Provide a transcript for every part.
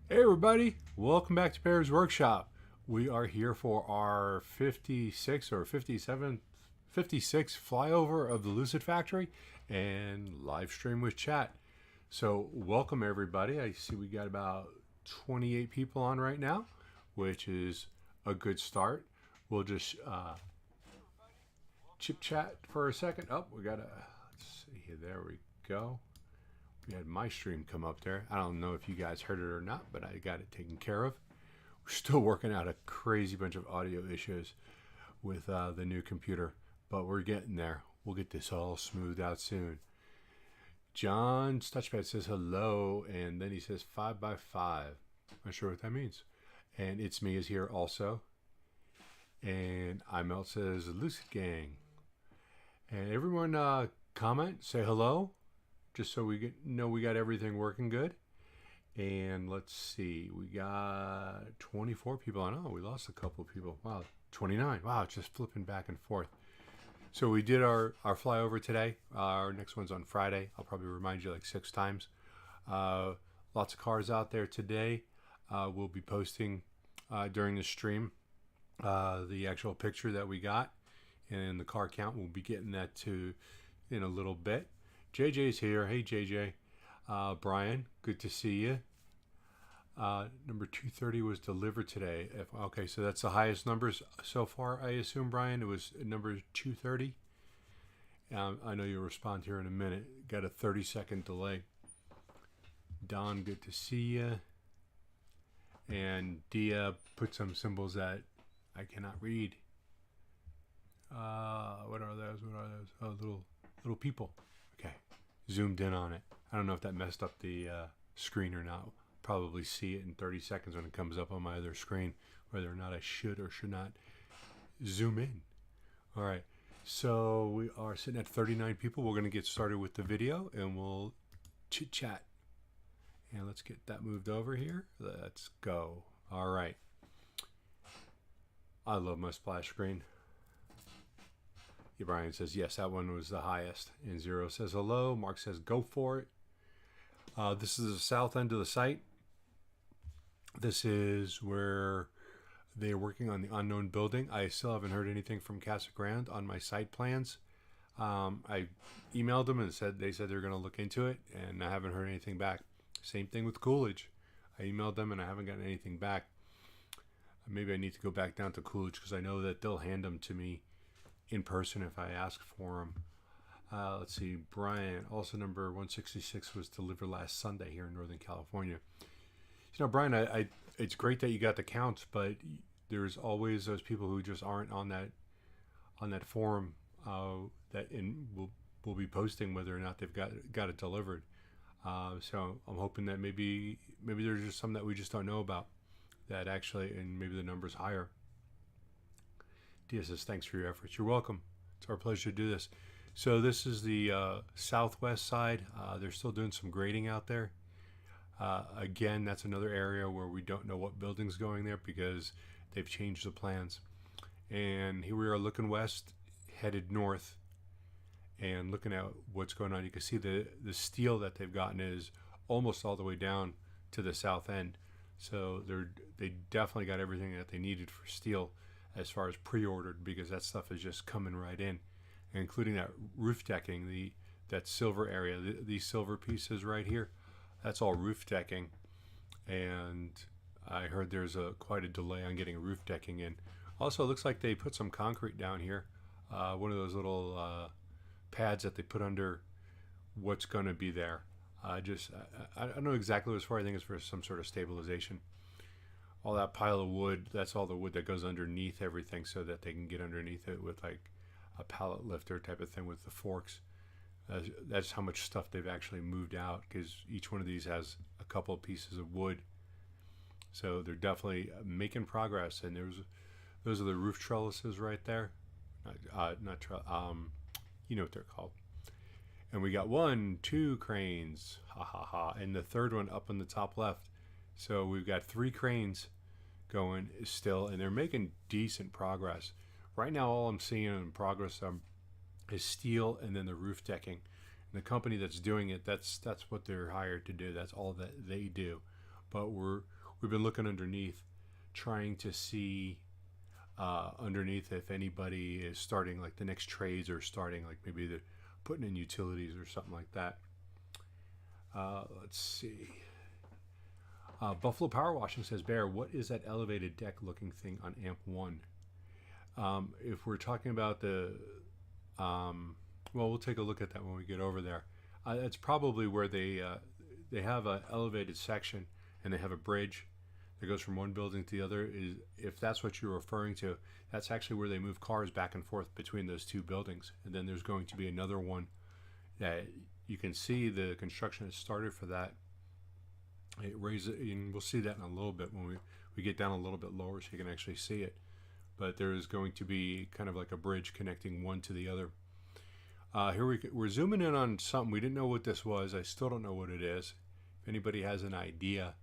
Hey everybody, welcome back to Bear's Workshop. We are here for our 56th or 57th, 56th flyover of the Lucid factory and live stream with chat. So welcome everybody. I see we got about 28 people on right now, which is a good start. We'll just chip chat for a second. Oh, we got let's see here. There we go. We had my stream come up there. I don't know if you guys heard it or not, but I got it taken care of. We're still working out a crazy bunch of audio issues with the new computer, but we're getting there. We'll get this all smoothed out soon. John's touchpad says hello, and then he says 5x5. Not sure what that means. And It's Me is here also. And IMelt says Lucid Gang. And everyone comment, say hello, just so we know we got everything working good. And let's see, we got 24 people on. Oh, we lost a couple of people. Wow, 29. Wow, it's just flipping back and forth. So we did our flyover today. Our next one's on Friday. I'll probably remind you like 6 times. Lots of cars out there today. We'll be posting during the stream the actual picture that we got and the car count. We'll be getting that to in a little bit. JJ's here. Hey JJ. Brian, good to see you. Number 230 was delivered today. Okay, so that's the highest numbers so far, I assume, Brian. It was number 230. I know you'll respond here in a minute. Got a 30-second delay. Don, good to see you. And Dia put some symbols that I cannot read. What are those? What are those? Oh, little people. Okay, zoomed in on it. I don't know if that messed up the screen or not. Probably see it in 30 seconds when it comes up on my other screen, whether or not I should or should not zoom in. All right, so we are sitting at 39 people. We're going to get started with the video and we'll chit chat. And let's get that moved over here. Let's go. All right. I love my splash screen. Yeah, Brian says, yes, that one was the highest. And Zero says, hello. Mark says, go for it. This is the south end of the site. This is where they're working on the unknown building. I still haven't heard anything from Casa Grande on my site plans. I emailed them and they said they're going to look into it, and I haven't heard anything back. Same thing with Coolidge. I emailed them and I haven't gotten anything back. Maybe I need to go back down to Coolidge because I know that they'll hand them to me in person if I ask for them. Let's see, Brian, also number 166 was delivered last Sunday here in Northern California. You know, Brian, it's great that you got the counts, but there's always those people who just aren't on that forum that will be posting whether or not they've got it delivered. So I'm hoping that maybe there's just some that we just don't know about that actually, and maybe the number's higher. Dia says, thanks for your efforts. You're welcome. It's our pleasure to do this. So this is the southwest side. They're still doing some grading out there. Again, that's another area where we don't know what building's going there because they've changed the plans. And here we are looking west, headed north, and looking at what's going on. You can see the steel that they've gotten is almost all the way down to the south end. So they definitely got everything that they needed for steel as far as pre-ordered, because that stuff is just coming right in, including that roof decking, that silver area, these silver pieces right here. That's all roof decking, and I heard there's quite a delay on getting roof decking in. Also, it looks like they put some concrete down here, one of those little pads that they put under what's going to be there. I don't know exactly what it's for. I think it's for some sort of stabilization. All that pile of wood, that's all the wood that goes underneath everything so that they can get underneath it with like a pallet lifter type of thing with the forks. That's how much stuff they've actually moved out, because each one of these has a couple of pieces of wood. So they're definitely making progress. And those are the roof trellises right there. You know what they're called. And we got 1, 2 cranes, and the third one up on the top left. So we've got 3 cranes going still, and they're making decent progress. Right now, all I'm seeing in progress is steel and then the roof decking. And the company that's doing it, that's what they're hired to do. That's all that they do. But we're we've been looking underneath, trying to see underneath if anybody is starting like the next trades, or starting like maybe they're putting in utilities or something like that. Let's see. Buffalo Power Washing says, Bear, what is that elevated deck looking thing on amp 1? If we're talking about the, well, we'll take a look at that when we get over there. That's probably where they have an elevated section, and they have a bridge that goes from one building to the other. If that's what you're referring to, that's actually where they move cars back and forth between those two buildings. And then there's going to be another one that you can see the construction has started for that. It raises, and we'll see that in a little bit when we get down a little bit lower, so you can actually see it. But there is going to be kind of like a bridge connecting one to the other. Here we're zooming in on something. We didn't know what this was. I still don't know what it is. If anybody has an idea,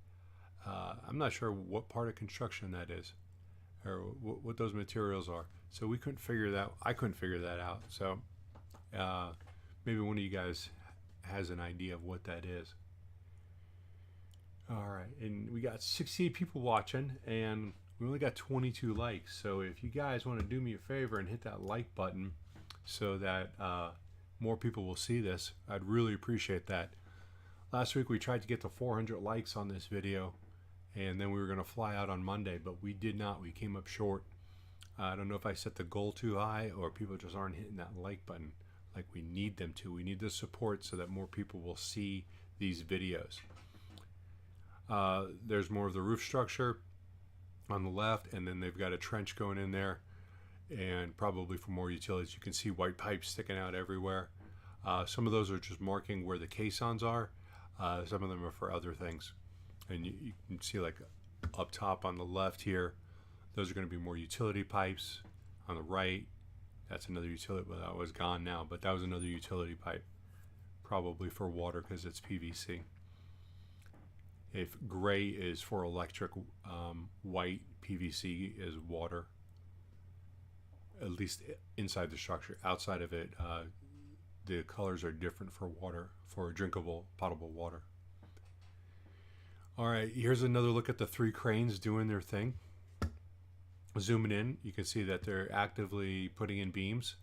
I'm not sure what part of construction that is, or what those materials are. So we couldn't figure that. I couldn't figure that out. So maybe one of you guys has an idea of what that is. All right, and we got 68 people watching, and we only got 22 likes. So if you guys want to do me a favor and hit that like button so that more people will see this, I'd really appreciate that. Last week we tried to get to 400 likes on this video, and then we were going to fly out on Monday, but we did not. We came up short. I don't know if I set the goal too high, or people just aren't hitting that like button like we need them to. We need the support so that more people will see these videos. There's more of the roof structure on the left, and then they've got a trench going in there, and probably for more utilities. You can see white pipes sticking out everywhere. Some of those are just marking where the caissons are. Some of them are for other things. And you can see, like up top on the left here, those are going to be more utility pipes. On the right, that's another utility. Well, that was gone now, but that was another utility pipe, probably for water because it's PVC. If gray is for electric, white PVC is water, at least inside the structure. Outside of it, the colors are different for water, for drinkable, potable water. All right, here's another look at the 3 cranes doing their thing. Zooming in, you can see that they're actively putting in beams.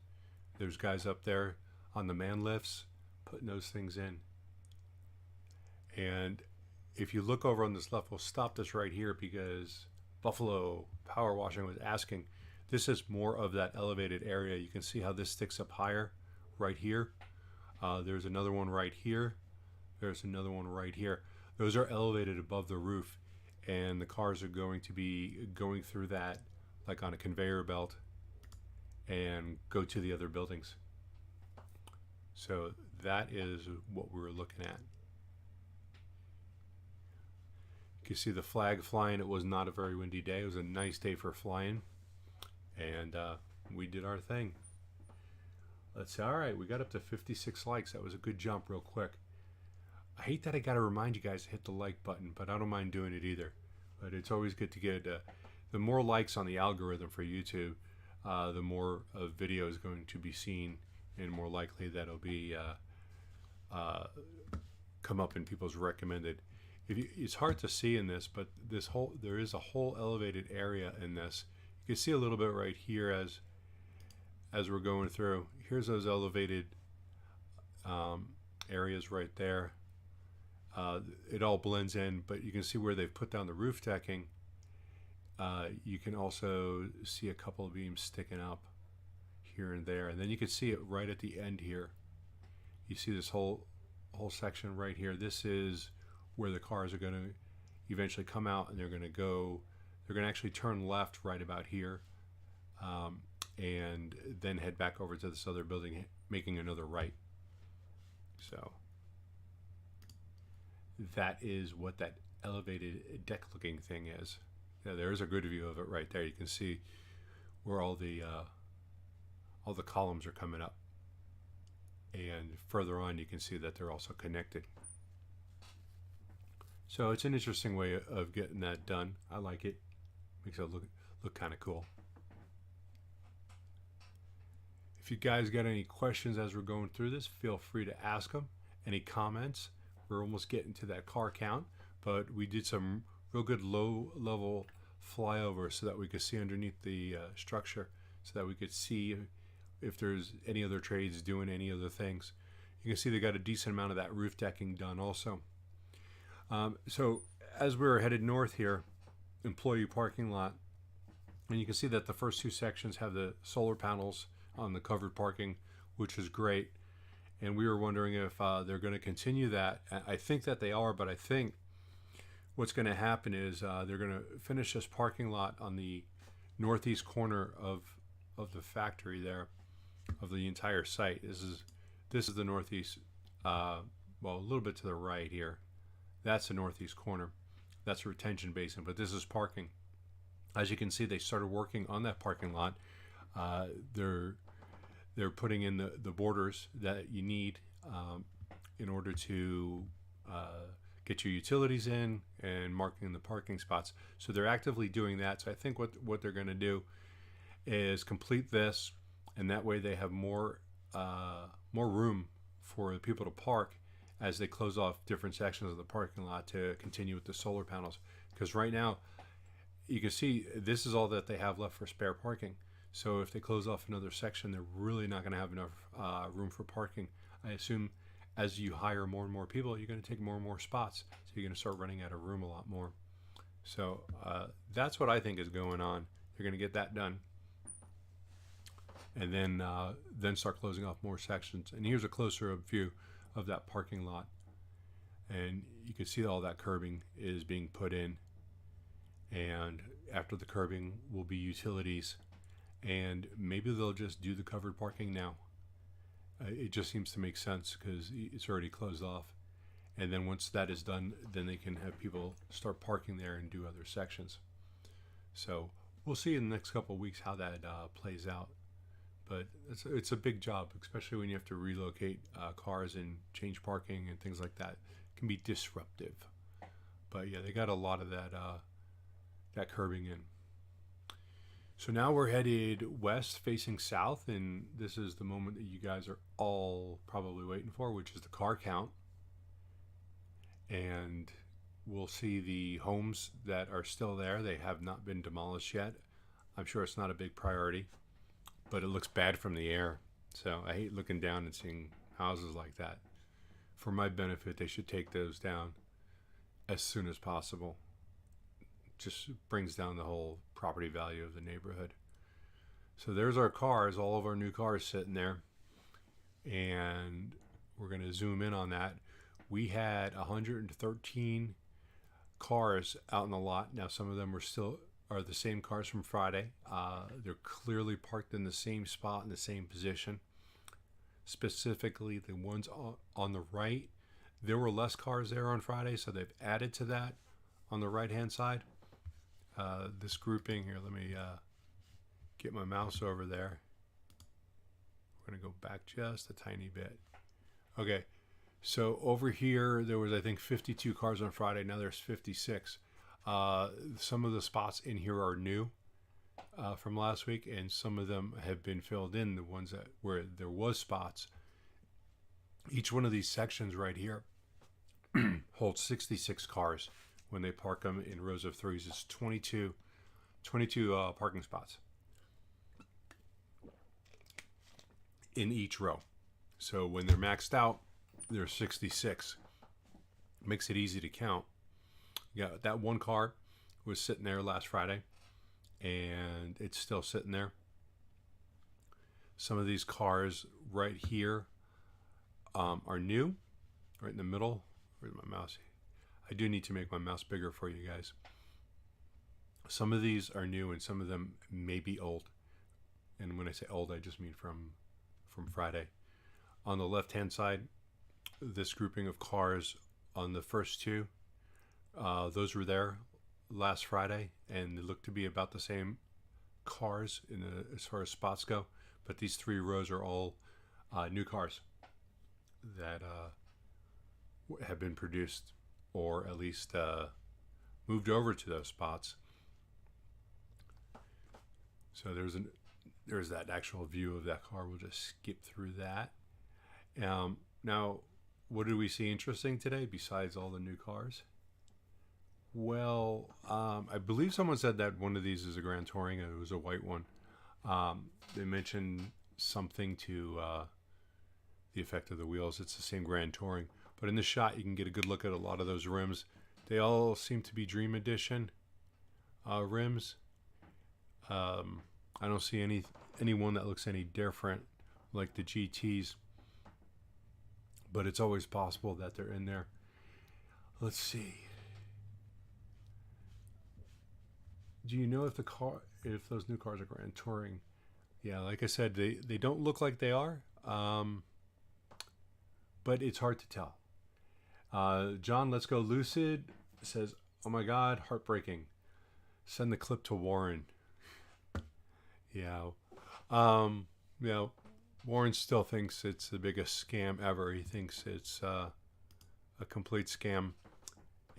There's guys up there on the man lifts putting those things in. And if you look over on this left, we'll stop this right here because Buffalo Power Washing was asking. This is more of that elevated area. You can see how this sticks up higher right here. There's another one right here. There's another one right here. Those are elevated above the roof, and the cars are going to be going through that like on a conveyor belt and go to the other buildings. So that is what we're looking at. You can see the flag flying. It was not a very windy day. It was a nice day for flying, and we did our thing. Let's see. All right, we got up to 56 likes. That was a good jump real quick. I hate that I got to remind you guys to hit the like button, but I don't mind doing it either. But it's always good to get the more likes on the algorithm for YouTube, the more video is going to be seen, and more likely that it'll be come up in people's recommended. It's hard to see in this, but there is a whole elevated area in this. You can see a little bit right here as we're going through. Here's those elevated areas right there. It all blends in, but you can see where they've put down the roof decking. You can also see a couple of beams sticking up here and there, and then you can see it right at the end here. You see this whole section right here. This is where the cars are going to eventually come out, and they're going to actually turn left right about here, and then head back over to this other building, making another right. So that is what that elevated deck looking thing is. Yeah, there's a good view of it right there. You can see where all the columns are coming up, and further on you can see that they're also connected. So it's an interesting way of getting that done. I like it. Makes it look kind of cool. If you guys got any questions as we're going through this, feel free to ask them. Any comments? We're almost getting to that car count, but we did some real good low level flyover so that we could see underneath the structure, so that we could see if there's any other trades doing any other things. You can see they got a decent amount of that roof decking done also. So as we're headed north here, employee parking lot, and you can see that the first two sections have the solar panels on the covered parking, which is great. And we were wondering if they're going to continue that. I think that they are, but I think what's going to happen is they're going to finish this parking lot on the northeast corner of the factory there, of the entire site. This is the northeast, well, a little bit to the right here. That's the northeast corner. That's a retention basin, but this is parking. As you can see, they started working on that parking lot. They're putting in the borders that you need in order to get your utilities in and marking the parking spots. So they're actively doing that. So I think what they're going to do is complete this, and that way they have more room for the people to park as they close off different sections of the parking lot to continue with the solar panels. Because right now, you can see this is all that they have left for spare parking. So if they close off another section, they're really not going to have enough room for parking. I assume as you hire more and more people, you're going to take more and more spots. So you're going to start running out of room a lot more. So that's what I think is going on. They're going to get that done, and then start closing off more sections. And here's a closer up view of that parking lot, and you can see all that curbing is being put in, and after the curbing will be utilities, and maybe they'll just do the covered parking now. It just seems to make sense because it's already closed off, and then once that is done, then they can have people start parking there and do other sections. So we'll see in the next couple of weeks how that plays out. But it's a big job, especially when you have to relocate cars and change parking and things like that. It can be disruptive. But yeah, they got a lot of that curbing in. So now we're headed west facing south, and this is the moment that you guys are all probably waiting for, which is the car count. And we'll see the homes that are still there. They have not been demolished yet. I'm sure it's not a big priority, but it looks bad from the air. So I hate looking down and seeing houses like that. For my benefit, they should take those down as soon as possible. Just brings down the whole property value of the neighborhood. So there's our cars, all of our new cars sitting there. And we're going to zoom in on that. We had 113 cars out in the lot. Now some of them are the same cars from Friday. They're clearly parked in the same spot in the same position. Specifically, the ones on the right, there were less cars there on Friday, so they've added to that on the right-hand side. This grouping here, let me get my mouse over there. We're going to go back just a tiny bit. Okay, so over here, there was, I think, 52 cars on Friday. Now there's 56. Some of the spots in here are new from last week, and some of them have been filled in, the ones that where there was spots. Each one of these sections right here holds 66 cars. When they park them in rows of threes, it's 22 parking spots in each row. So when they're maxed out, there's 66. Makes it easy to count. Yeah, that one car was sitting there last Friday, and it's still sitting there. Some of these cars right here are new, right in the middle. Where's my mouse? I do need to make my mouse bigger for you guys. Some of these are new, and some of them may be old. And when I say old, I just mean from Friday. On the left-hand side, this grouping of cars on the first two, those were there last Friday, and they look to be about the same cars as far as spots go. But these three rows are all new cars that have been produced, or at least moved over to those spots. So there's that actual view of that car. We'll just skip through that. Now, what did we see interesting today besides all the new cars? I believe someone said that one of these is a Grand Touring and it was a white one. They mentioned something to the effect of the wheels. It's the same Grand Touring. But in this shot, you can get a good look at a lot of those rims. They all seem to be Dream Edition rims. I don't see anyone that looks any different like the GTs. But it's always possible that they're in there. Let's see. Do you know if those new cars are Grand Touring? Yeah, like I said, they don't look like they are, but it's hard to tell. John, let's go Lucid says, "Oh my God, heartbreaking. Send the clip to Warren." Yeah, Warren still thinks it's the biggest scam ever. He thinks it's a complete scam,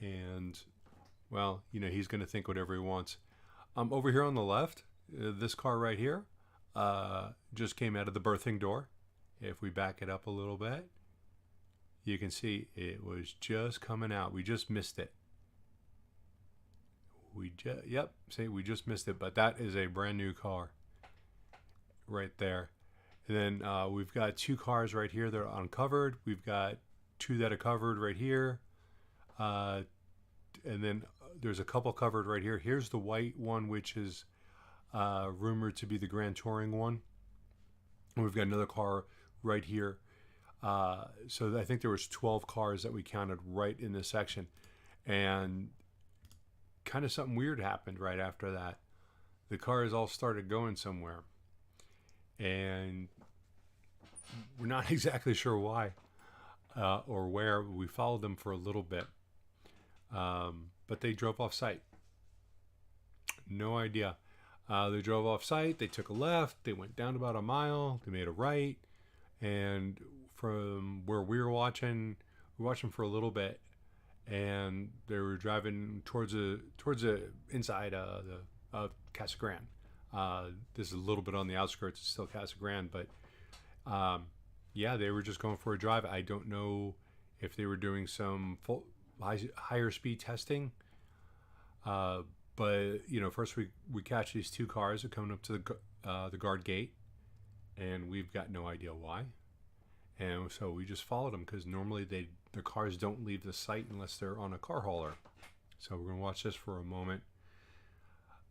and well, he's going to think whatever he wants. Over here on the left, this car right here just came out of the berthing door. If we back it up a little bit, you can see it was just coming out. We just missed it. We just missed it, but that is a brand new car right there. And then we've got two cars right here that are uncovered. We've got two that are covered right here. And then there's a couple covered right here. Here's the white one, which is rumored to be the Grand Touring one. And we've got another car right here. So I think there was 12 cars that we counted right in this section. And kind of something weird happened right after that. The cars all started going somewhere. And we're not exactly sure why or where. We followed them for a little bit. But they drove off site. No idea. They drove off site. They took a left. They went down about a mile. They made a right. And from where we were watching for a little bit. And they were driving towards the inside of Casa Grande. This is a little bit on the outskirts. It's still Casa Grande. But they were just going for a drive. I don't know if they were doing some higher speed testing. But first we catch these two cars that are coming up to the guard gate, and we've got no idea why. And so we just followed them because normally the cars don't leave the site unless they're on a car hauler. So we're gonna watch this for a moment.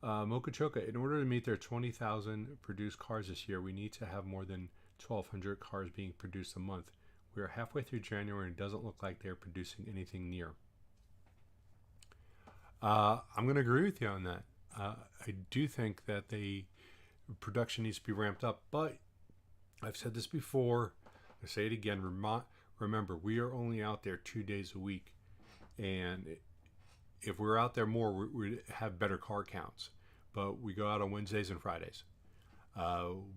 Mocha Choca, in order to meet their 20,000 produced cars this year, we need to have more than 1,200 cars being produced a month. We are halfway through January and it doesn't look like they're producing anything near. I'm going to agree with you on that. I do think that production needs to be ramped up, but I've said this before. I say it again. Remember, we are only out there 2 days a week, and if we're out there more, we'd have better car counts. But we go out on Wednesdays and Fridays.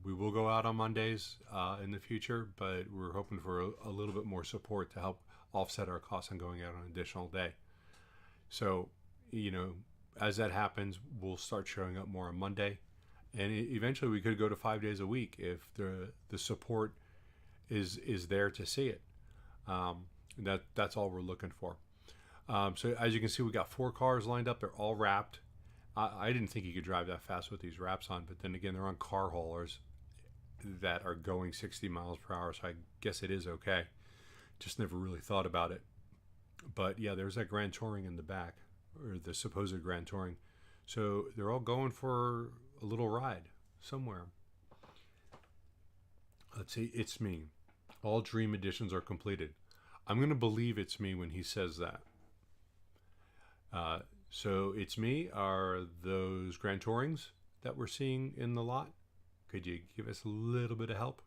We will go out on Mondays in the future, but we're hoping for a little bit more support to help offset our costs on going out on an additional day. So, as that happens, we'll start showing up more on Monday. And eventually we could go to 5 days a week if the support is there to see it. That's all we're looking for. So as you can see, we got 4 cars lined up. They're all wrapped. I didn't think you could drive that fast with these wraps on, but then again, they're on car haulers that are going 60 miles per hour, so I guess it is okay. Just never really thought about it. But yeah, there's that Grand Touring in the back, or the supposed Grand Touring. So they're all going for a little ride somewhere. Let's see, it's me. All Dream Editions are completed. I'm going to believe it's me when he says that. So it's me are those Grand Tourings that we're seeing in the lot. Could you give us a little bit of help?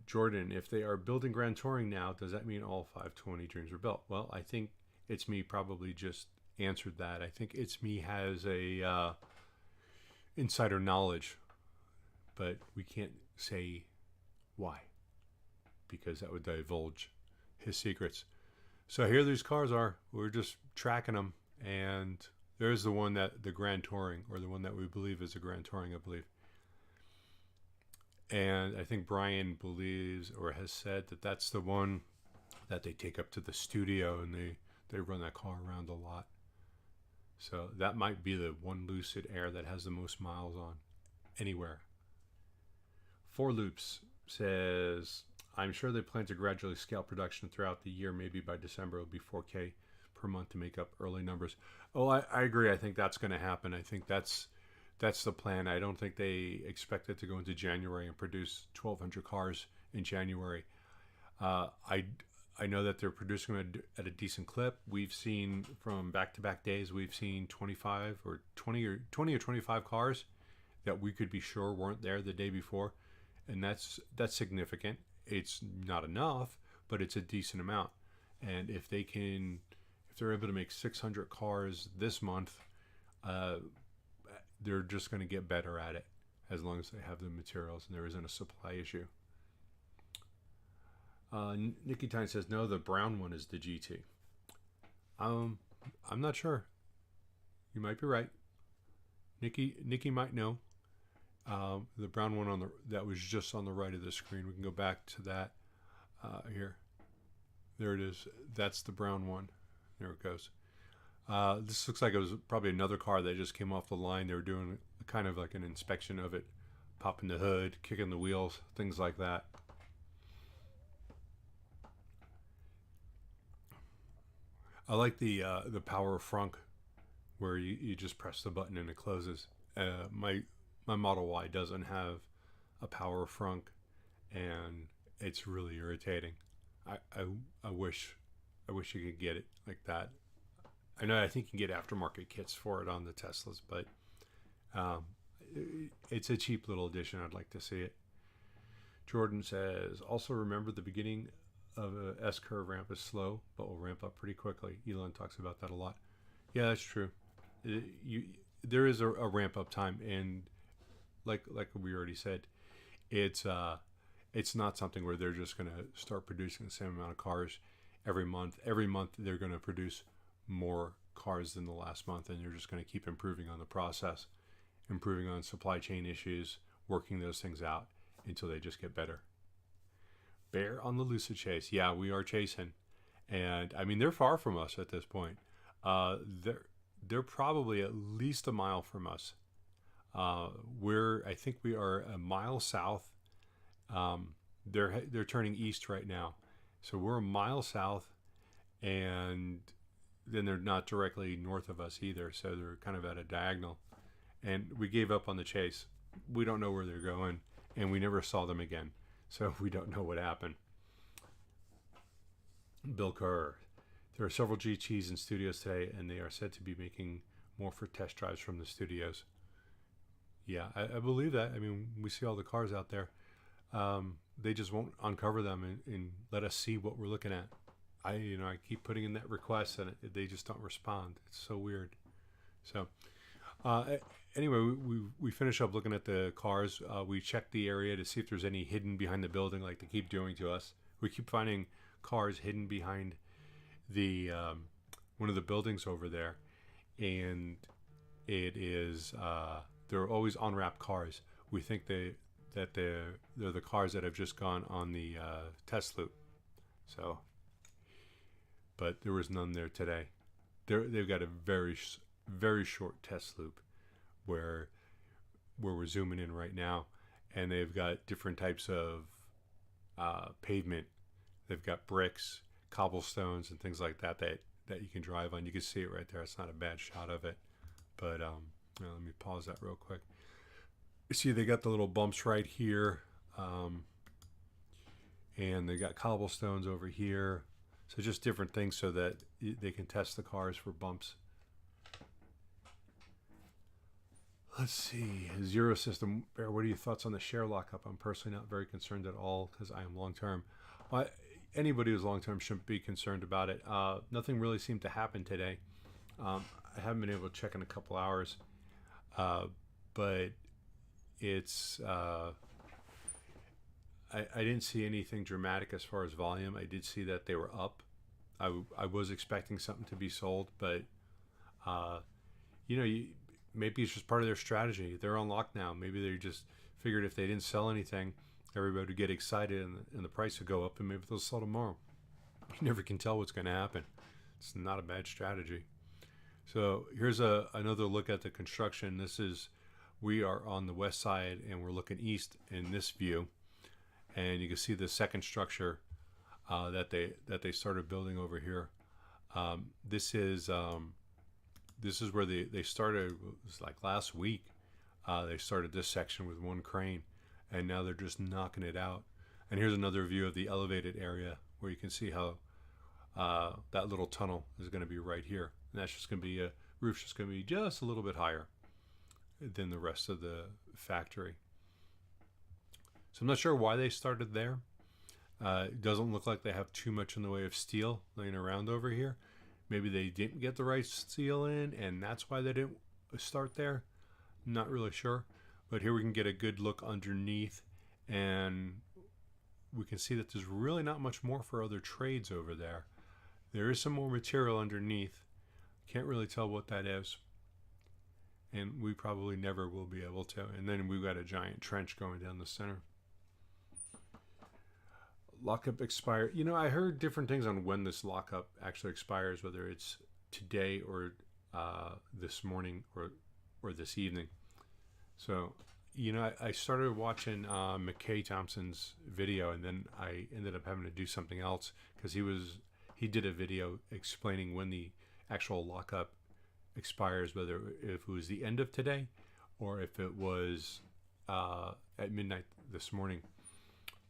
Jordan, if they are building Grand Touring now, does that mean all 520 Dreams were built? Well, I think It's Me probably just answered that. I think It's Me has a insider knowledge, but we can't say why, because that would divulge his secrets. So here these cars are. We're just tracking them, and there's the one that the Grand Touring, or the one that we believe is the Grand Touring, I believe. And I think Brian believes or has said that that's the one that they take up to the studio and They run that car around a lot. So that might be the one Lucid Air that has the most miles on anywhere. Four Loops says, I'm sure they plan to gradually scale production throughout the year. Maybe by December it'll be 4K per month to make up early numbers. Oh, I agree. I think that's going to happen. I think that's the plan. I don't think they expect it to go into January and produce 1,200 cars in January. I know that they're producing at a decent clip. We've seen from back-to-back days, we've seen 20 or 25 cars that we could be sure weren't there the day before, and that's significant. It's not enough, but it's a decent amount. And if they're able to make 600 cars this month, they're just going to get better at it as long as they have the materials and there isn't a supply issue. Nikki Tyne says, no, the brown one is the GT. I'm not sure. You might be right. Nikki might know. The brown one that was just on the right of the screen. We can go back to that here. There it is. That's the brown one. There it goes. This looks like it was probably another car that just came off the line. They were doing kind of like an inspection of it, popping the hood, kicking the wheels, things like that. I like the power frunk, where you just press the button and it closes. My Model Y doesn't have a power frunk, and it's really irritating. I wish you could get it like that. I think you can get aftermarket kits for it on the Teslas, but it's a cheap little addition. I'd like to see it. Jordan says, also remember the beginning of a S-curve ramp is slow, but will ramp up pretty quickly. Elon talks about that a lot. Yeah, that's true. There is a ramp up time, and like we already said, it's not something where they're just going to start producing the same amount of cars every month. Every month they're going to produce more cars than the last month, and they're just going to keep improving on the process, improving on supply chain issues, working those things out until they just get better. Bear on the Lucid chase. Yeah, we are chasing, and I mean they're far from us at this point. They're probably at least a mile from us. I think we are a mile south. They're turning east right now, so we're a mile south, and then they're not directly north of us either. So they're kind of at a diagonal, and we gave up on the chase. We don't know where they're going, and we never saw them again. So we don't know what happened. Bill Kerr. There are several GTs in studios today, and they are said to be making more for test drives from the studios. Yeah, I believe that. I mean, we see all the cars out there. They just won't uncover them and let us see what we're looking at. I keep putting in that request, and they just don't respond. It's so weird. So anyway, we finish up looking at the cars. We check the area to see if there's any hidden behind the building, like they keep doing to us. We keep finding cars hidden behind the one of the buildings over there, and it is they're always unwrapped cars. We think they're the cars that have just gone on the test loop. So, but there was none there today. They've got a very short test loop where we're zooming in right now, and they've got different types of pavement. They've got bricks, cobblestones, and things like that you can drive on. You can see it right there. It's not a bad shot of it, but let me pause that real quick. You see they got the little bumps right here, and they got cobblestones over here. So just different things so that they can test the cars for bumps. Let's see. Zero System. Bear, what are your thoughts on the share lockup? I'm personally not very concerned at all because I am long-term. Anybody who's long-term shouldn't be concerned about it. Nothing really seemed to happen today. I haven't been able to check in a couple hours. But it's... I didn't see anything dramatic as far as volume. I did see that they were up. I was expecting something to be sold, but maybe it's just part of their strategy. They're on lock now. Maybe they just figured if they didn't sell anything, everybody would get excited and the price would go up, and maybe they'll sell tomorrow. You never can tell what's going to happen. It's not a bad strategy. So here's another look at the construction. We are on the west side and we're looking east in this view, and you can see the second structure that they started building over here. This is where they started. It was like last week. They started this section with one crane, and now they're just knocking it out. And here's another view of the elevated area where you can see how that little tunnel is going to be right here. And that's just going to be roof's just going to be just a little bit higher than the rest of the factory. So I'm not sure why they started there. It doesn't look like they have too much in the way of steel laying around over here. Maybe they didn't get the right steel in, and that's why they didn't start there. Not really sure. But here we can get a good look underneath, and we can see that there's really not much more for other trades over there. There is some more material underneath. Can't really tell what that is. And we probably never will be able to. And then we've got a giant trench going down the center. Lockup expire. You know, I heard different things on when this lockup actually expires, whether it's today or this morning or this evening. So, you know, I started watching McKay Thompson's video, and then I ended up having to do something else because he did a video explaining when the actual lockup expires, whether if it was the end of today or if it was at midnight this morning.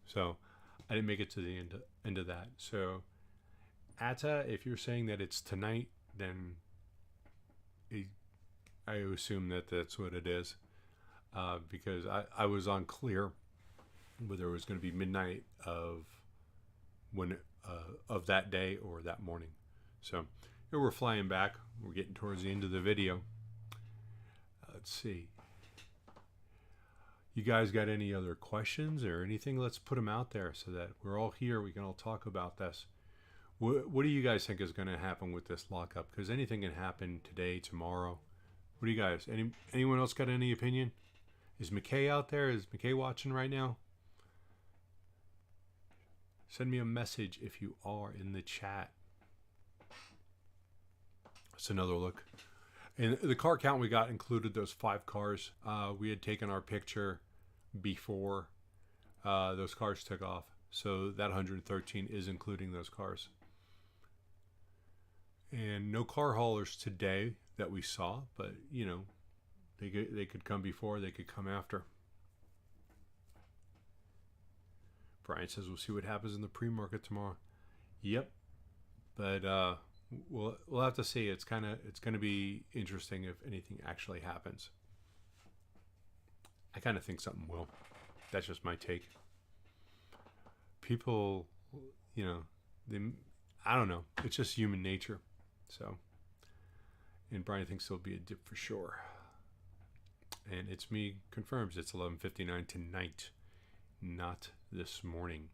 So I didn't make it to the end of that. So Atta, if you're saying that it's tonight, then I assume that that's what it is, because I was unclear whether it was going to be midnight of that day or that morning. So here we're flying back. We're getting towards the end of the video. Let's see. You guys got any other questions or anything? Let's put them out there so that we're all here. We can all talk about this. What do you guys think is going to happen with this lockup? Because anything can happen today, tomorrow. What do you guys? Anyone else got any opinion? Is McKay out there? Is McKay watching right now? Send me a message if you are in the chat. That's another look. And the car count we got included those 5 cars. We had taken our picture before those cars took off. So that 113 is including those cars. And no car haulers today that we saw, but you know, they could come before, they could come after. Brian says we'll see what happens in the pre-market tomorrow. Yep, but we'll have to see. It's going to be interesting if anything actually happens. I kind of think something will. That's just my take. People, you know, I don't know. It's just human nature. So, and Brian thinks there'll be a dip for sure. And it's me confirms it's 11:59 tonight, not this morning.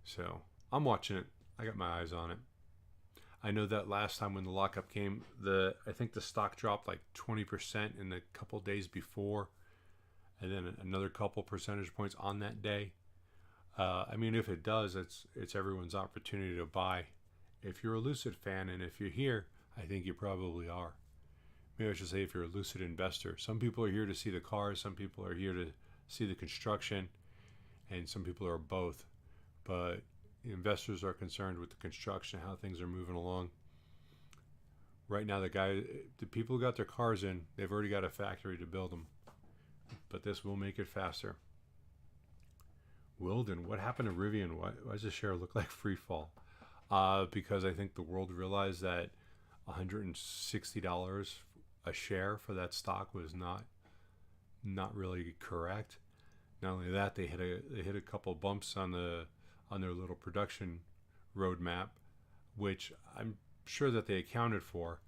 So I'm watching it. I got my eyes on it. I know that last time when the lockup came, I think the stock dropped like 20% in the couple days before, and then another couple percentage points on that day. I mean, if it does, it's everyone's opportunity to buy. If you're a Lucid fan, and if you're here, I think you probably are. Maybe I should say if you're a Lucid investor. Some people are here to see the cars, some people are here to see the construction, and some people are both. But investors are concerned with the construction, how things are moving along. Right now, the people who got their cars in, they've already got a factory to build them. But this will make it faster. Wilden, what happened to Rivian? Why does the share look like free fall? Because I think the world realized that $160 a share for that stock was not really correct. Not only that, they hit a couple bumps on their little production roadmap, which I'm sure that they accounted for.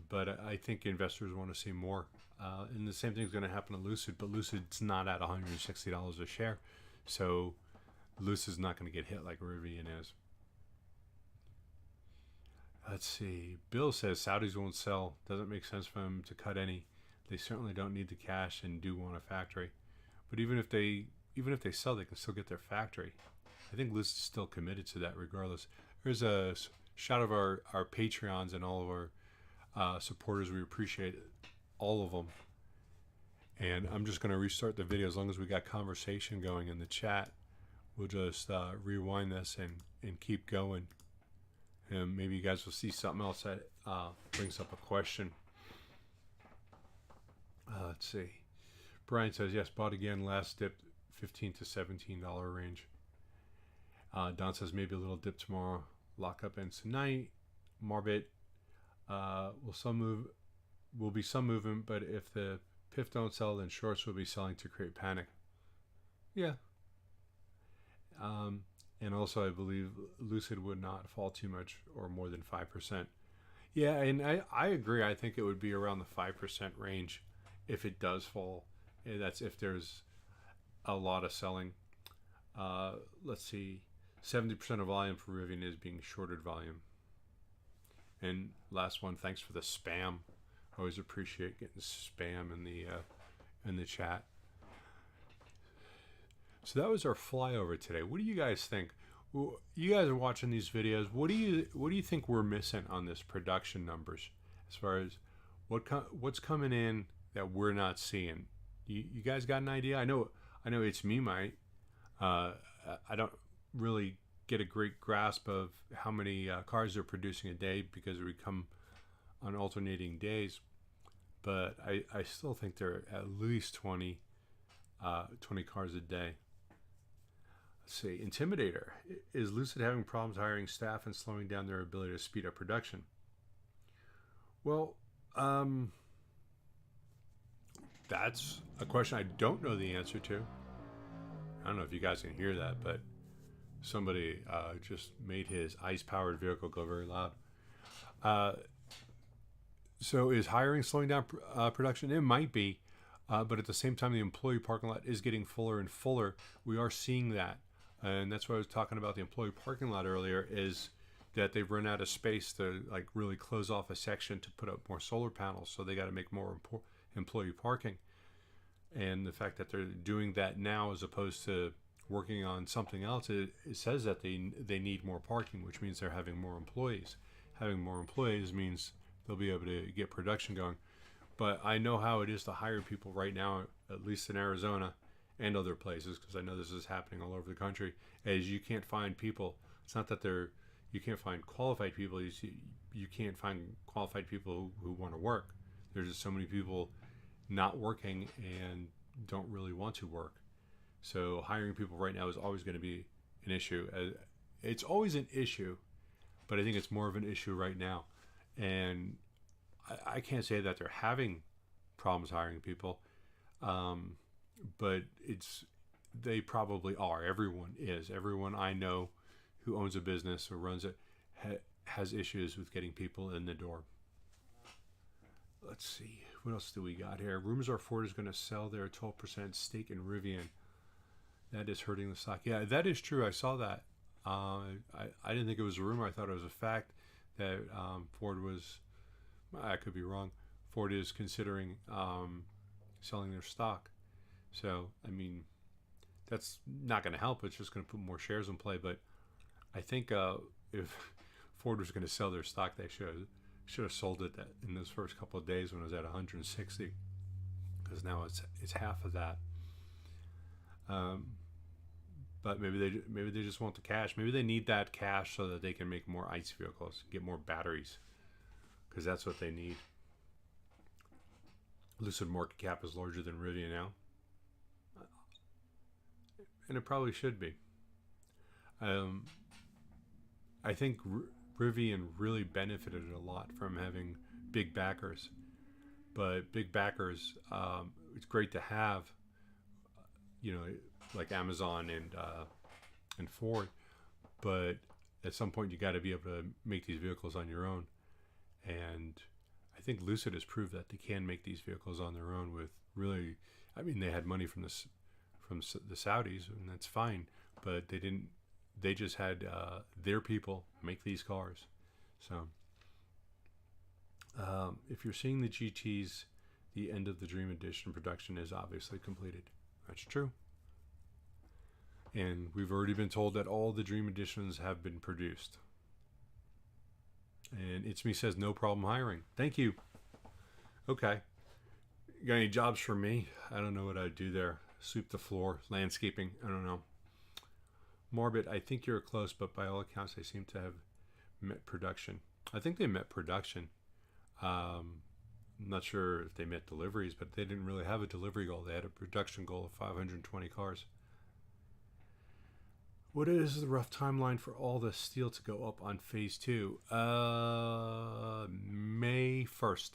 But I think investors want to see more. And the same thing is going to happen to Lucid, but Lucid's not at $160 a share. So Lucid's not going to get hit like Rivian is. Let's see. Bill says Saudis won't sell. Doesn't make sense for them to cut any. They certainly don't need the cash and do want a factory. But even if they sell, they can still get their factory. I think Lucid's still committed to that regardless. There's a shout out our Patreons and all of our supporters. We appreciate all of them. And I'm just going to restart the video. As long as we got conversation going in the chat, we'll just rewind this and keep going. And maybe you guys will see something else that brings up a question. Let's see. Brian says, yes, bought again. Last dip, $15 to $17 range. Don says, maybe a little dip tomorrow. Lockup ends tonight. Marbit, will be some movement, but if the PIF don't sell, then shorts will be selling to create panic. Yeah. And also, I believe Lucid would not fall too much or more than 5%. Yeah, and I agree. I think it would be around the 5% range if it does fall. That's if there's a lot of selling. Let's see. 70% of volume for Rivian is being shorted volume. And last one, thanks for the spam. Always appreciate getting spam in the chat. So that was our flyover today. What do you guys think? You guys are watching these videos. What do you think we're missing on this production numbers as far as what's coming in that we're not seeing? You guys got an idea? I know it's me, Mike. I don't really get a great grasp of how many cars they're producing a day because we come on alternating days, but I still think they're at least 20 cars a day. Let's see. Intimidator. Is Lucid having problems hiring staff and slowing down their ability to speed up production? Well, that's a question I don't know the answer to. I don't know if you guys can hear that, but somebody just made his ICE-powered vehicle go very loud. So is hiring slowing down production? It might be, but at the same time, the employee parking lot is getting fuller and fuller. We are seeing that. And that's why I was talking about the employee parking lot earlier, is that they've run out of space to like really close off a section to put up more solar panels. So they got to make more employee parking. And the fact that they're doing that now as opposed to working on something else, it says that they need more parking, which means they're having more employees. Having more employees means they'll be able to get production going. But I know how it is to hire people right now, at least in Arizona and other places, because I know this is happening all over the country, as you can't find people. It's not that you can't find qualified people. You can't find qualified people who want to work. There's just so many people not working and don't really want to work. So hiring people right now is always going to be an issue. It's always an issue, but I think it's more of an issue right now. And I can't say that they're having problems hiring people, but they probably are. Everyone is. Everyone I know who owns a business or runs it has issues with getting people in the door. Let's see. What else do we got here? Rumors are Ford is going to sell their 12% stake in Rivian. That is hurting the stock. Yeah, that is true. I saw that. I didn't think it was a rumor. I thought it was a fact that Ford was, I could be wrong, Ford is considering selling their stock. So, I mean, that's not going to help. It's just going to put more shares in play. But I think if Ford was going to sell their stock, they should have sold it in those first couple of days when it was at 160, because now it's half of that. But maybe they just want the cash. Maybe they need that cash so that they can make more ICE vehicles, get more batteries, because that's what they need. Lucid market cap is larger than Rivian now, and it probably should be. I think Rivian really benefited a lot from having big backers, but big backers, it's great to have, like Amazon and Ford, but at some point you got to be able to make these vehicles on your own. And I think Lucid has proved that they can make these vehicles on their own with really, I mean, they had money from the Saudis, and that's fine, but they didn't. They just had their people make these cars. So if you're seeing the GTs, the end of the Dream Edition production is obviously completed. That's true. And we've already been told that all the Dream Editions have been produced. And It's Me says, no problem hiring. Thank you. Okay. You got any jobs for me? I don't know what I'd do there. Sweep the floor, landscaping. I don't know. Morbid, I think you're close, but by all accounts, they seem to have met production. I think they met production. I'm not sure if they met deliveries, but they didn't really have a delivery goal. They had a production goal of 520 cars. What is the rough timeline for all the steel to go up on phase 2? May 1st.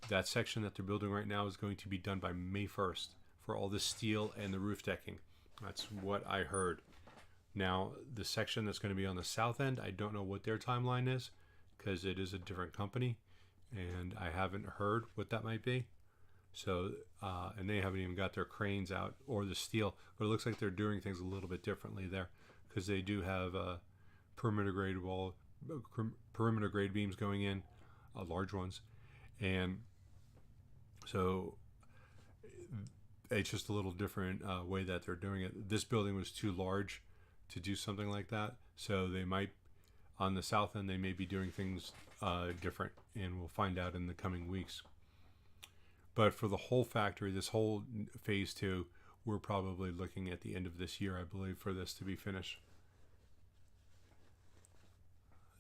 That section that they're building right now is going to be done by May 1st for all the steel and the roof decking. That's what I heard. Now, the section that's going to be on the south end, I don't know what their timeline is because it is a different company, and I haven't heard what that might be. So, and they haven't even got their cranes out or the steel, but it looks like they're doing things a little bit differently there because they do have perimeter grade beams going in, large ones, and so it's just a little different way that they're doing it. This building was too large to do something like that, so they might, on the south end, they may be doing things different, and we'll find out in the coming weeks. But for the whole factory, this whole phase 2, we're probably looking at the end of this year, I believe, for this to be finished.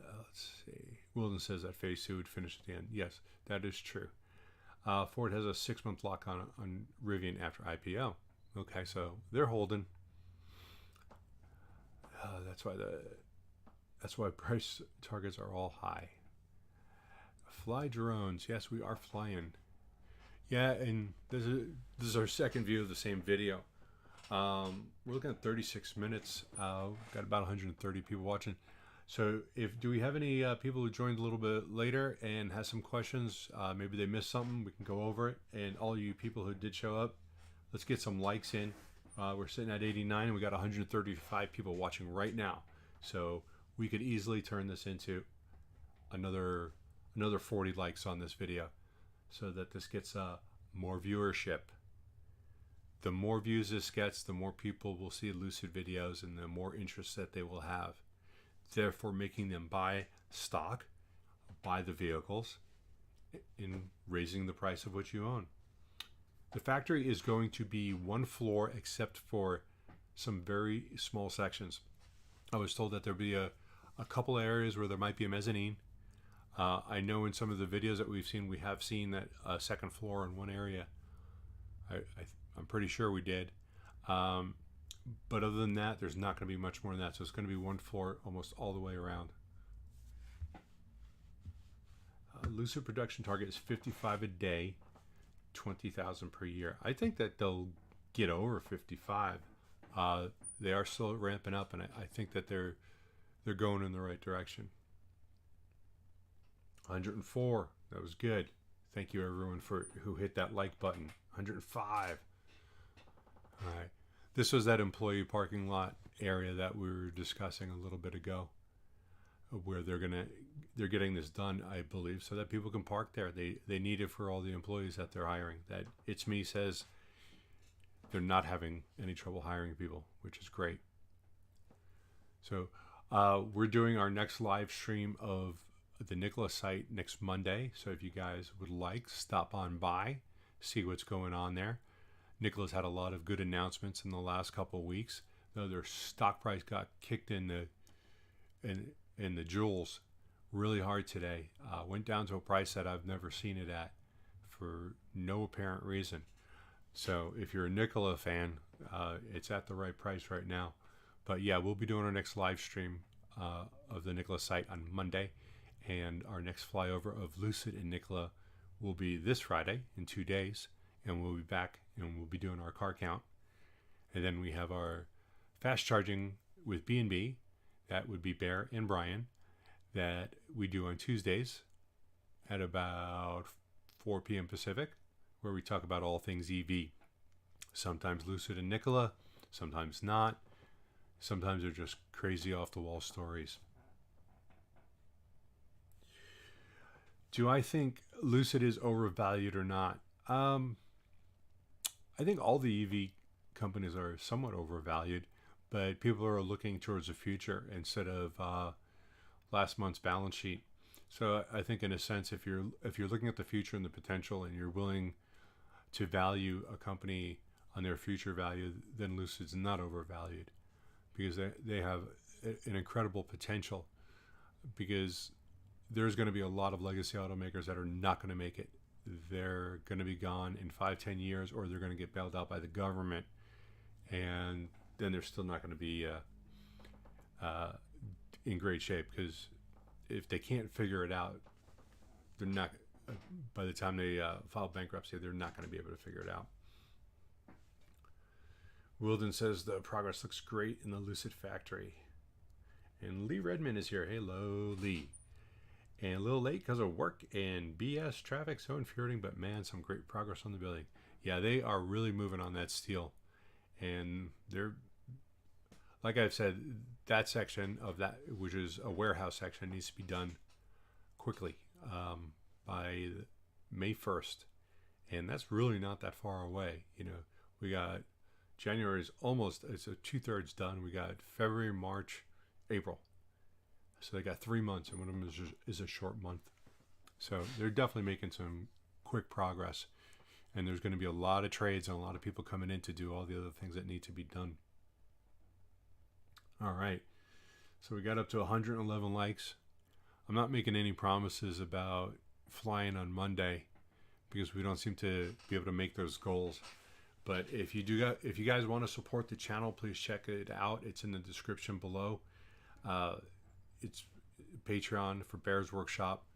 Let's see. Wilden says that phase 2 would finish at the end. Yes, that is true. Ford has a 6-month lock on Rivian after IPO. Okay, so they're holding. That's why price targets are all high. Fly drones. Yes, we are flying. Yeah, and this is our second view of the same video. We're looking at 36 minutes. Got about 130 people watching. So do we have any people who joined a little bit later and has some questions? Maybe they missed something. We can go over it. And all you people who did show up, let's get some likes in. We're sitting at 89 and we got 135 people watching right now. So we could easily turn this into another 40 likes on this video so that this gets more viewership. The more views this gets, the more people will see Lucid videos and the more interest that they will have. Therefore making them buy stock, buy the vehicles, and raising the price of what you own. The factory is going to be one floor except for some very small sections. I was told that there'll be a couple areas where there might be a mezzanine. I know in some of the videos that we've seen, we have seen that second floor in one area. I'm pretty sure we did. But other than that, there's not going to be much more than that. So it's going to be one floor almost all the way around. Lucid production target is 55 a day, 20,000 per year. I think that they'll get over 55. They are still ramping up, and I think that they're going in the right direction. 104. That was good. Thank you everyone who hit that like button. 105. All right. This was that employee parking lot area that we were discussing a little bit ago, where they're getting this done, I believe, so that people can park there. They need it for all the employees that they're hiring. That It's Me says they're not having any trouble hiring people, which is great. So we're doing our next live stream of the Nikola site next Monday. So if you guys would like, stop on by, see what's going on there. Nikola's had a lot of good announcements in the last couple of weeks. Though their stock price got kicked in the jewels really hard today. Went down to a price that I've never seen it at for no apparent reason. So if you're a Nikola fan, it's at the right price right now. But yeah, we'll be doing our next live stream of the Nikola site on Monday. And our next flyover of Lucid and Nikola will be this Friday in 2 days. And we'll be back and we'll be doing our car count. And then we have our fast charging with B&B. That would be Bear and Brian. That we do on Tuesdays at about 4 p.m. Pacific, where we talk about all things EV. Sometimes Lucid and Nikola, sometimes not. Sometimes they're just crazy off-the-wall stories. Do I think Lucid is overvalued or not? I think all the EV companies are somewhat overvalued, but people are looking towards the future instead of last month's balance sheet. So I think in a sense, if you're looking at the future and the potential, and you're willing to value a company on their future value, then Lucid's not overvalued, because they have an incredible potential, because there's going to be a lot of legacy automakers that are not going to make it. They're going to be gone in 5-10 years, or they're going to get bailed out by the government, and then they're still not going to be in great shape, because if they can't figure it out, they're not, by the time they file bankruptcy, they're not going to be able to figure it out. Wilden says the progress looks great in the Lucid factory. And Lee Redmond is here. Hello, Lee. And a little late because of work and BS traffic, so infuriating, but man, some great progress on the building. Yeah, they are really moving on that steel. And they're, like I've said, that section of that, which is a warehouse section, needs to be done quickly by May 1st. And that's really not that far away. You know, we got January is almost, it's a 2/3 done. We got February, March, April. So they got 3 months, and one of them is a short month. So they're definitely making some quick progress. And there's going to be a lot of trades and a lot of people coming in to do all the other things that need to be done. All right. So we got up to 111 likes. I'm not making any promises about flying on Monday, because we don't seem to be able to make those goals. But if you guys want to support the channel, please check it out. It's in the description below. It's Patreon for Bears Workshop,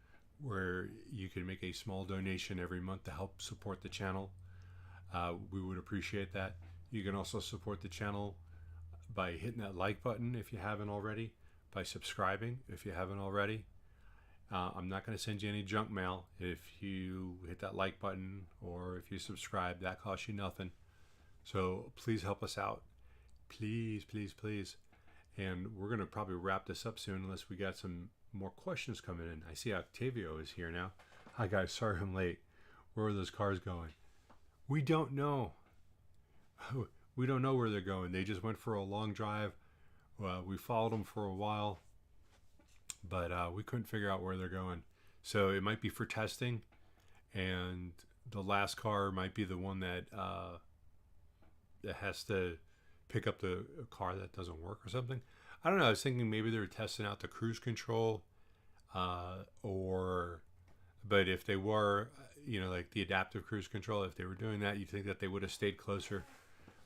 where you can make a small donation every month to help support the channel. We would appreciate that. You can also support the channel by hitting that like button if you haven't already, by subscribing if you haven't already. I'm not going to send you any junk mail if you hit that like button, or if you subscribe. That costs you nothing. So please help us out. Please, please, please. And we're going to probably wrap this up soon, unless we got some more questions coming in. I see Octavio is here now. Hi guys, sorry I'm late. Where are those cars going? We don't know. We don't know where they're going. They just went for a long drive. We followed them for a while, but we couldn't figure out where they're going. So it might be for testing, and the last car might be the one that has to pick up the car that doesn't work or something. I don't know. I was thinking maybe they were testing out the cruise control, but if they were, like the adaptive cruise control, if they were doing that, you'd think that they would have stayed closer,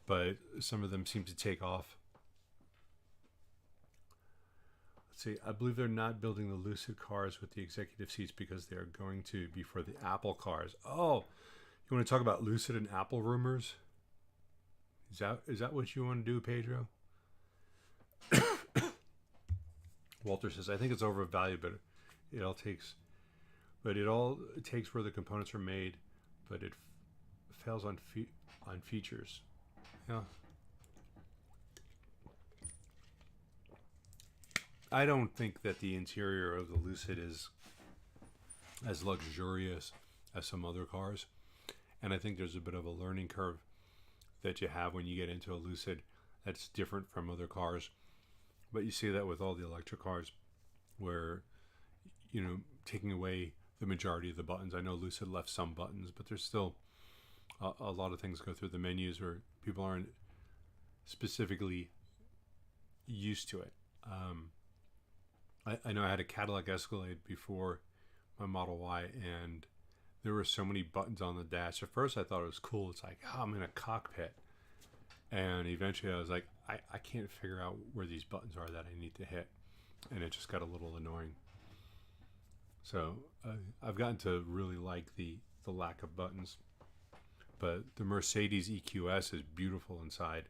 but some of them seem to take off. Let's see. I believe they're not building the Lucid cars with the executive seats because they're going to be for the Apple cars. Oh, you want to talk about Lucid and Apple rumors? Is that what you want to do, Pedro? Walter says, I think it's overvalued, but it all takes where the components are made, but it fails on features. Yeah. I don't think that the interior of the Lucid is as luxurious as some other cars, and I think there's a bit of a learning curve that you have when you get into a Lucid that's different from other cars. But you see that with all the electric cars, where taking away the majority of the buttons. I know Lucid left some buttons, but there's still a lot of things go through the menus where people aren't specifically used to it. I know I had a Cadillac Escalade before my Model Y, and there were so many buttons on the dash. At first I thought it was cool. It's like, oh, I'm in a cockpit. And eventually I was like, I can't figure out where these buttons are that I need to hit. And it just got a little annoying. So I've gotten to really like the lack of buttons. But the Mercedes EQS is beautiful inside.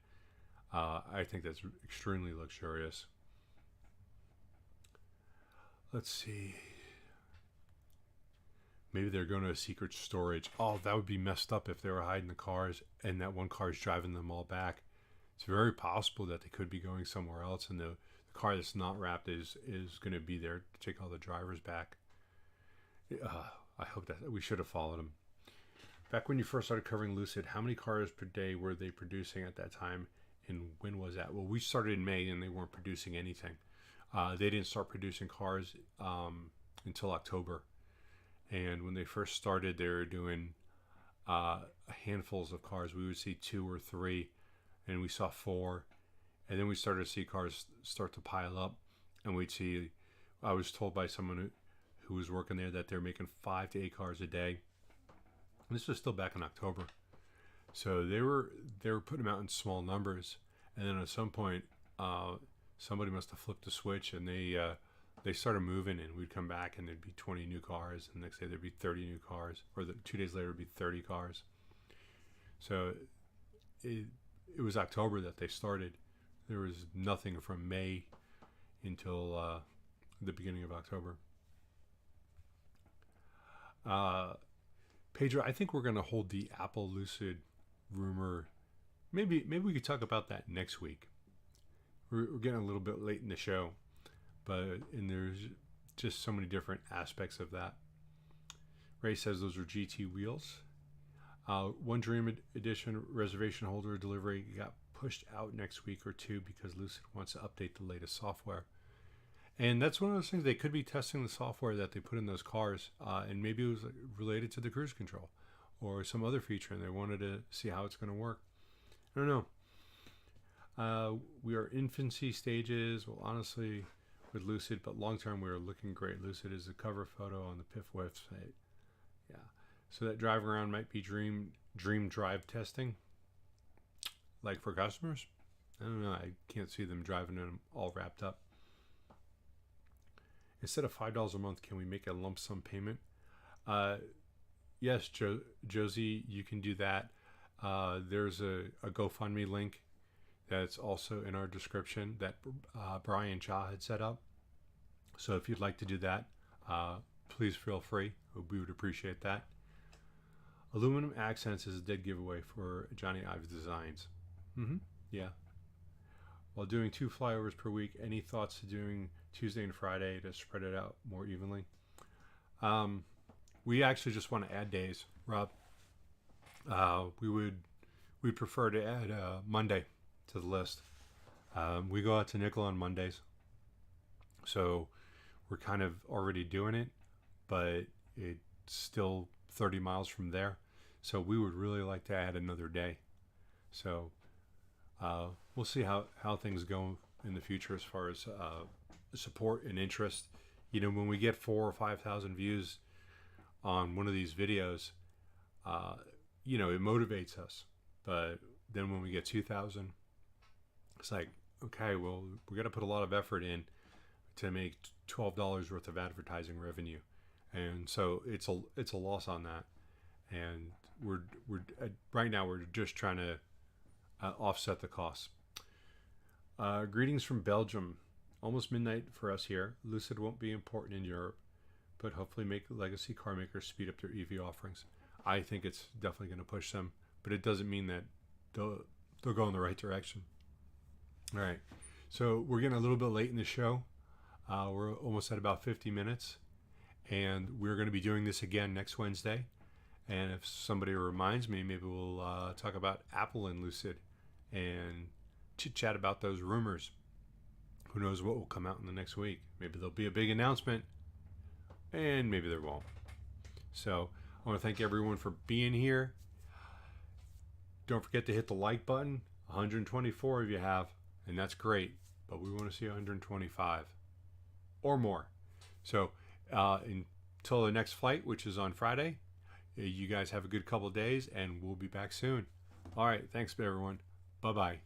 I think that's extremely luxurious. Let's see. Maybe they're going to a secret storage. Oh, that would be messed up if they were hiding the cars and that one car is driving them all back. It's very possible that they could be going somewhere else, and the car that's not wrapped is going to be there to take all the drivers back. I hope that we should have followed them. Back when you first started covering Lucid, how many cars per day were they producing at that time, and when was that? Well, we started in May and they weren't producing anything. They didn't start producing cars until October. And when they first started, they were doing handfuls of cars. We would see 2 or 3, and we saw 4. And then we started to see cars start to pile up. And we'd see, I was told by someone who was working there that they're making 5 to 8 cars a day. And this was still back in October. So they were putting them out in small numbers. And then at some point, somebody must have flipped the switch, and they started moving, and we'd come back and there'd be 20 new cars, and the next day there'd be 30 new cars, or 2 days later it'd be 30 cars. So it was October that they started. There was nothing from May until the beginning of October. Pedro, I think we're going to hold the Apple Lucid rumor. Maybe we could talk about that next week. We're getting a little bit late in the show, and there's just so many different aspects of that. Ray says those are GT wheels. One Dream Edition reservation holder delivery got pushed out next week or 2 because Lucid wants to update the latest software. And that's one of those things. They could be testing the software that they put in those cars, and maybe it was related to the cruise control or some other feature, and they wanted to see how it's going to work. I don't know. We are infancy stages. Well, honestly, with Lucid, but long term, we are looking great. Lucid is the cover photo on the PIF website. Yeah. So that driving around might be dream drive testing, like for customers. I don't know. I can't see them driving them all wrapped up. Instead of $5 a month, can we make a lump sum payment? Yes, Josie, you can do that. There's a GoFundMe link that's also in our description that Brian Cha had set up. So if you'd like to do that, please feel free. We would appreciate that. Aluminum accents is a dead giveaway for Johnny Ives Designs. Yeah. While doing 2 flyovers per week, any thoughts to doing Tuesday and Friday to spread it out more evenly? We actually just want to add days, Rob. We'd prefer to add Monday to the list. We go out to Nickel on Mondays, so we're kind of already doing it, but it's still 30 miles from there. So we would really like to add another day. So we'll see how things go in the future as far as support and interest. You know, when we get 4,000 or 5,000 views on one of these videos, you know, it motivates us. But then when we get 2,000, it's like, okay, well, we got to put a lot of effort in to make $12 worth of advertising revenue, and so it's a loss on that. And we're right now we're just trying to offset the costs. Greetings from Belgium. Almost midnight for us here. Lucid won't be important in Europe, but hopefully make legacy car makers speed up their EV offerings. I think it's definitely going to push them, but it doesn't mean that they'll go in the right direction. All right, so we're getting a little bit late in the show. We're almost at about 50 minutes, and we're going to be doing this again next Wednesday. And if somebody reminds me, maybe we'll talk about Apple and Lucid and chit-chat about those rumors. Who knows what will come out in the next week. Maybe there'll be a big announcement, and maybe there won't. So I want to thank everyone for being here. Don't forget to hit the like button. 124 of you have, and that's great. But we want to see 125 or more. So until the next flight, which is on Friday, you guys have a good couple of days, and we'll be back soon. All right. Thanks, everyone. Bye-bye.